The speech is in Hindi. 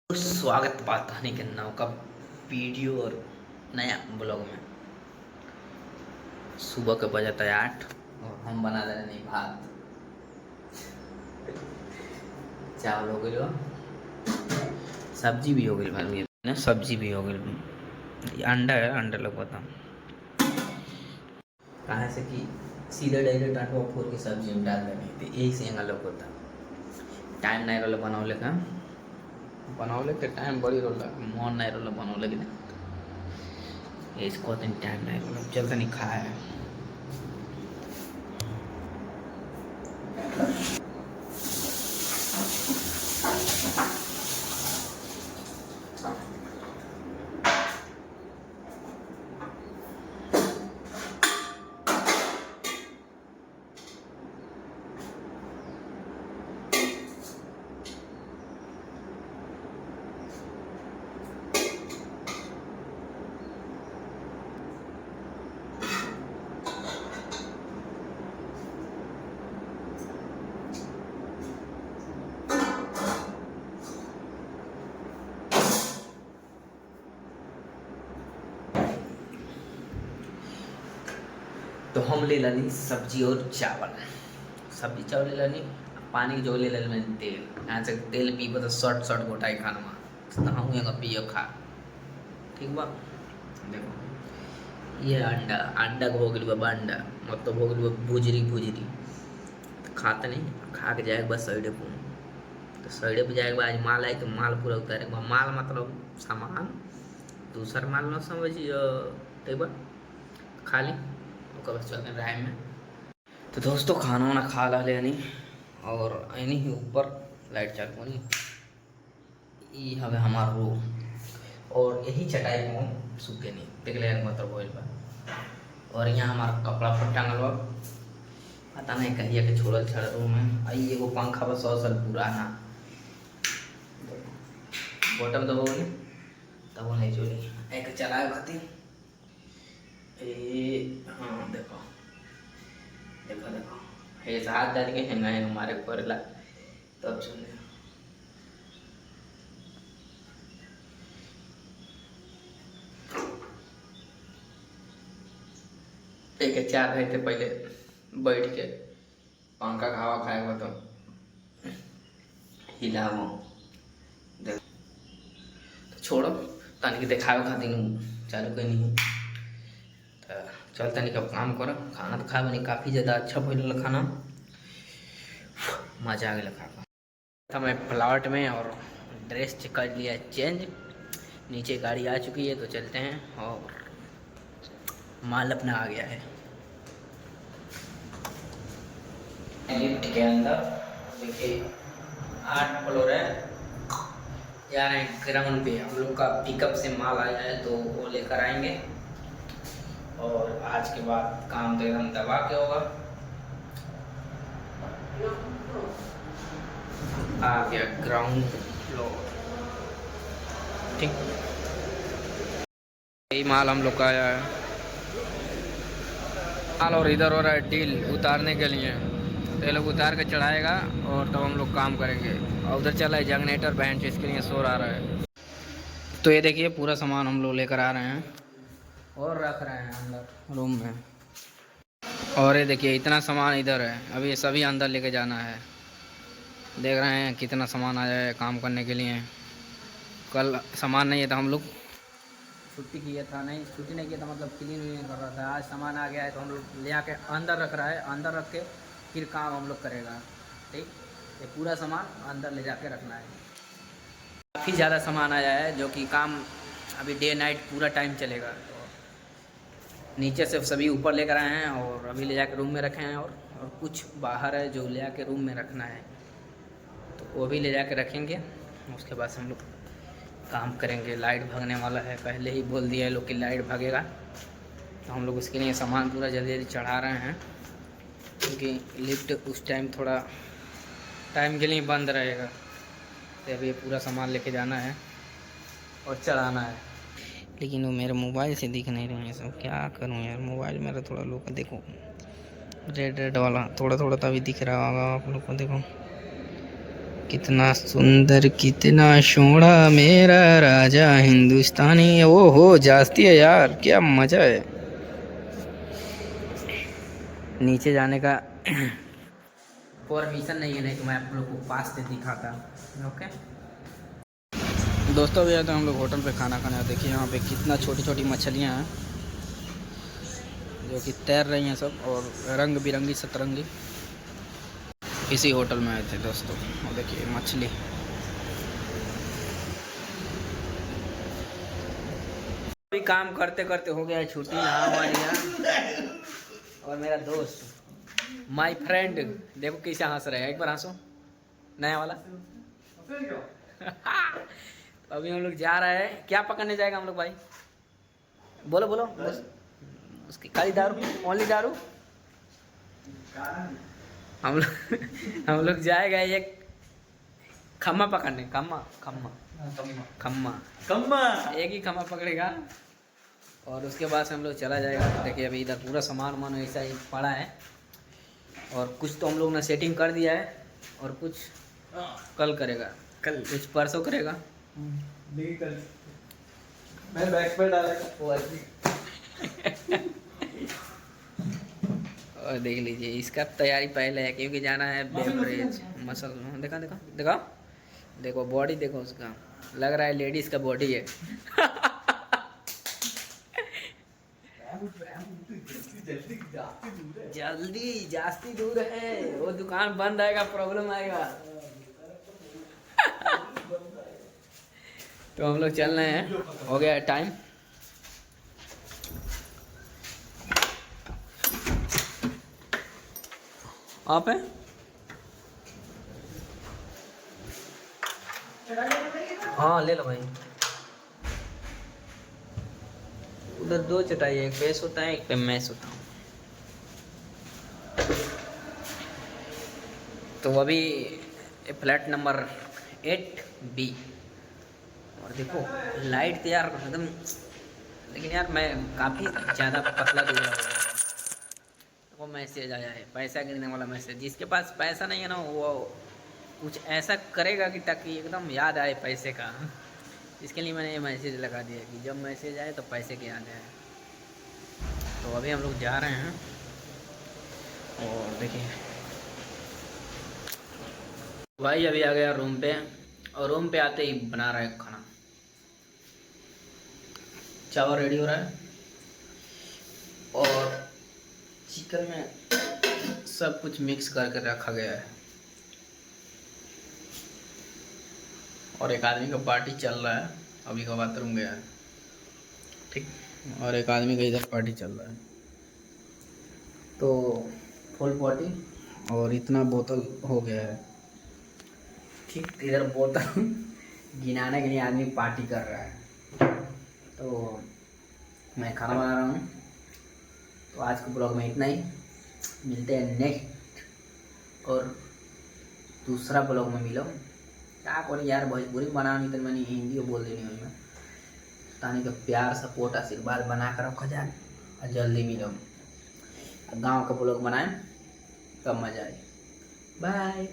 स्वागत पातानी के नाव का वीडियो और नया ब्लॉग में। सुबह के बजे 8 और हम बना दे रहे भात। चावल हो गई, सब्जी भी हो गई, भाई ना सब्जी भी हो गई। अंडा है, अंडा लोग बता कहाँ से कि सीधे डायरेक्ट आटवा फोड़ के सब्जी में डाल देंगे, तो यही से यहाँ लोग होता टाइम नहीं रोल बनौले का बनौले के टाइम बड़ी रोल मन नहीं रोल बनौले के इसको टाइम नहीं रोल चलते नहीं खाया है। तो हम ले लानी सब्जी और चावल, सब्जी चावल ले लानी, पानी जो ले लानी मैंने तेल, यहाँ से तेल पीबो तो शॉर्ट गोटाई खाना में हम यहाँ पियो खा ठीक बा। देखो ये अंडा अंडा को हो गई बाबा, अंडा मतलब हो गई भुजरी तो खाते नहीं, खा के जाएगा बस सैडे पर, तो सैडे पर जाएगा आज माल आए तो माल पूरा उतारेगा। माल मतलब सामान दूसरा माल न समझिए ठीक बा, खाली बस चलते हैं राय में। तो दोस्तों खाना वाना खा ला लेनी और ऐनी ही ऊपर लाइट चालू होनी, ये हमें हमारा रूम और यही चटाई को सूखे नहीं देख ले मतलब बोल पर। और यहाँ हमारा कपड़ा पर टांगल बा, पता नहीं कहिए कि छोड़ल छड़ रूम है। आई एगो पंखा बस 100 साल पुराना बॉटम दबो नहीं तब नहीं चोली एक चलाए खाती। हाँ देखो देखो देखो ये हाथ डाल के हैंगा है हमारे पड़ला तब चले। एक 4 रहे थे पहले बैठ के पंखा का हवा खाएगा तो हिलाओ देख तो छोड़ो तन की दिखावे खातिर चालू कहीं नहीं। चलता नहीं कब काम करो, खाना तो खा नहीं काफ़ी ज़्यादा अच्छा पहले खाना मज़ा आ गया खा था। मैं प्लॉट में और ड्रेस कर लिया चेंज, नीचे गाड़ी आ चुकी है तो चलते हैं और माल अपना आ गया है लिफ्ट के अंदर। देखिए 8 फ्लोर है, जा रहे हैं ग्राउंड पे। हम लोग का पिकअप से माल आया है तो वो लेकर आएंगे और आज के बाद काम तो एकदम दबा के होगा। आ गया ग्राउंड फ्लोर ठीक, यही माल हम लोग का आया है माल और इधर हो रहा है डील उतारने के लिए, तो ये लोग उतार के चढ़ाएगा और तब हम लोग काम करेंगे। और उधर चला है जनरेटर बैंड इसके लिए शोर आ रहा है। तो ये देखिए पूरा सामान हम लोग लेकर आ रहे हैं और रख रहे हैं अंदर रूम में। और ये देखिए इतना सामान इधर है, अभी ये सभी अंदर लेके जाना है। देख रहे हैं कितना सामान आया है काम करने के लिए। कल सामान नहीं है तो हम लोग छुट्टी किया था, नहीं छुट्टी नहीं किया था मतलब क्लीन कर रहा था। आज सामान आ गया है तो हम लोग ले आके अंदर रख रहा है, अंदर रख के फिर काम हम लोग करेगा ठीक। ये पूरा सामान अंदर ले जाके रखना है। काफ़ी ज़्यादा सामान आया है जो कि काम अभी डे नाइट पूरा टाइम चलेगा। नीचे से सभी ऊपर लेकर आए हैं और अभी ले जाकर रूम में रखे हैं और कुछ बाहर है जो ले जाके रूम में रखना है, तो वो भी ले जाकर रखेंगे। उसके बाद हम लोग काम करेंगे। लाइट भागने वाला है, पहले ही बोल दिया है लोग कि लाइट भागेगा, तो हम लोग उसके लिए सामान पूरा जल्दी जल्दी चढ़ा रहे हैं क्योंकि लिफ्ट उस टाइम थोड़ा टाइम के लिए बंद रहेगा। तो अभी पूरा सामान लेके जाना है और चढ़ाना है, लेकिन वो मेरे मोबाइल से दिख नहीं रहे हैं सब। क्या करूं यार, मोबाइल मेरा थोड़ा लो का देखो रेड रेड वाला थोड़ा थोड़ा तो अभी दिख रहा होगा आप लोग को। देखो कितना सुंदर कितना सोना मेरा राजा हिंदुस्तानी। ओहो जाती है यार, क्या मजा है। नीचे जाने का परमिशन नहीं है, नहीं तो मैं आप लोग को पास से दिखाता। ओके दोस्तों, अभी आते हैं हम लोग होटल पे खाना खाने। देखिए यहाँ पे कितना छोटी छोटी मछलियाँ हैं जो कि तैर रही हैं सब, और रंग बिरंगी सतरंगी। इसी होटल में आए थे दोस्तों, और देखिए मछली। अभी काम करते करते हो गया है छुट्टी। हाँ हमारे और मेरा दोस्त माय फ्रेंड देखो कैसे हंस रहे हैं, एक बार हंसो नया वाला। अभी हम लोग जा रहे हैं, क्या पकड़ने जाएगा हम लोग भाई? बोलो बोलो उसकी खाली दारू, ओनली दारू। हम लोग जाएगा एक खम्मा पकड़ने, खम्मा खम्मा खम्मा खम्मा, एक ही खम्मा पकड़ेगा और उसके बाद से हम लोग चला जाएगा। देखिए अभी इधर पूरा सामान वामान ऐसा ही पड़ा है, और कुछ तो हम लोग ने सेटिंग कर दिया है और कुछ कल करेगा, कल कुछ परसों करेगा। कल मैं बैग पर डालेगा। और देख लीजिए इसका तैयारी पहले है, क्योंकि जाना है बेवरेज मसल। देखा देखा देखा देखो बॉडी देखो उसका, लग रहा है लेडीज का बॉडी है। जल्दी जास्ती दूर है, वो दुकान बंद आएगा, प्रॉब्लम आएगा। तो हम लोग चल रहे हैं, हो गया टाइम। आप हैं? हाँ ले लो भाई। उधर दो चटाई है, एक बेस होता है एक पे मैस होता है। तो अभी फ्लैट नंबर 8B। और देखो लाइट तो यार एकदम, लेकिन यार मैं काफ़ी ज़्यादा पतला दूर हो गया। वो मैसेज आया है, पैसा गिरने वाला मैसेज। जिसके पास पैसा नहीं है ना वो कुछ ऐसा करेगा कि ताकि एकदम याद आए पैसे का। इसके लिए मैंने ये मैसेज लगा दिया कि जब मैसेज आए तो पैसे की याद आए। तो अभी हम लोग जा रहे हैं, और देखिए भाई अभी आ गया रूम पे, और रूम पे आते ही बना रहा है खाना। चावल रेडी हो रहा है और चिकन में सब कुछ मिक्स करके रखा गया है, और एक आदमी का पार्टी चल रहा है, अभी का बाथरूम गया है, ठीक। और एक आदमी का इधर पार्टी चल रहा है। तो फुल पार्टी, और इतना बोतल हो गया है, ठीक। इधर बोतल गिनाने के लिए आदमी पार्टी कर रहा है। तो मैं खाना बना रहा हूँ। तो आज के ब्लॉग में इतना ही, मिलते हैं नेक्स्ट और दूसरा ब्लॉग में मिलो। क्या करें यार, भोजपुरी बनाना नहीं तो मैंने हिंदी बोल देनी हुई मैं। तानी का प्यार सपोर्ट आशीर्वाद बना कर रखा जाए, और जल्दी मिलो। गांव का ब्लॉग बनाएं तब मजा आए। बाय।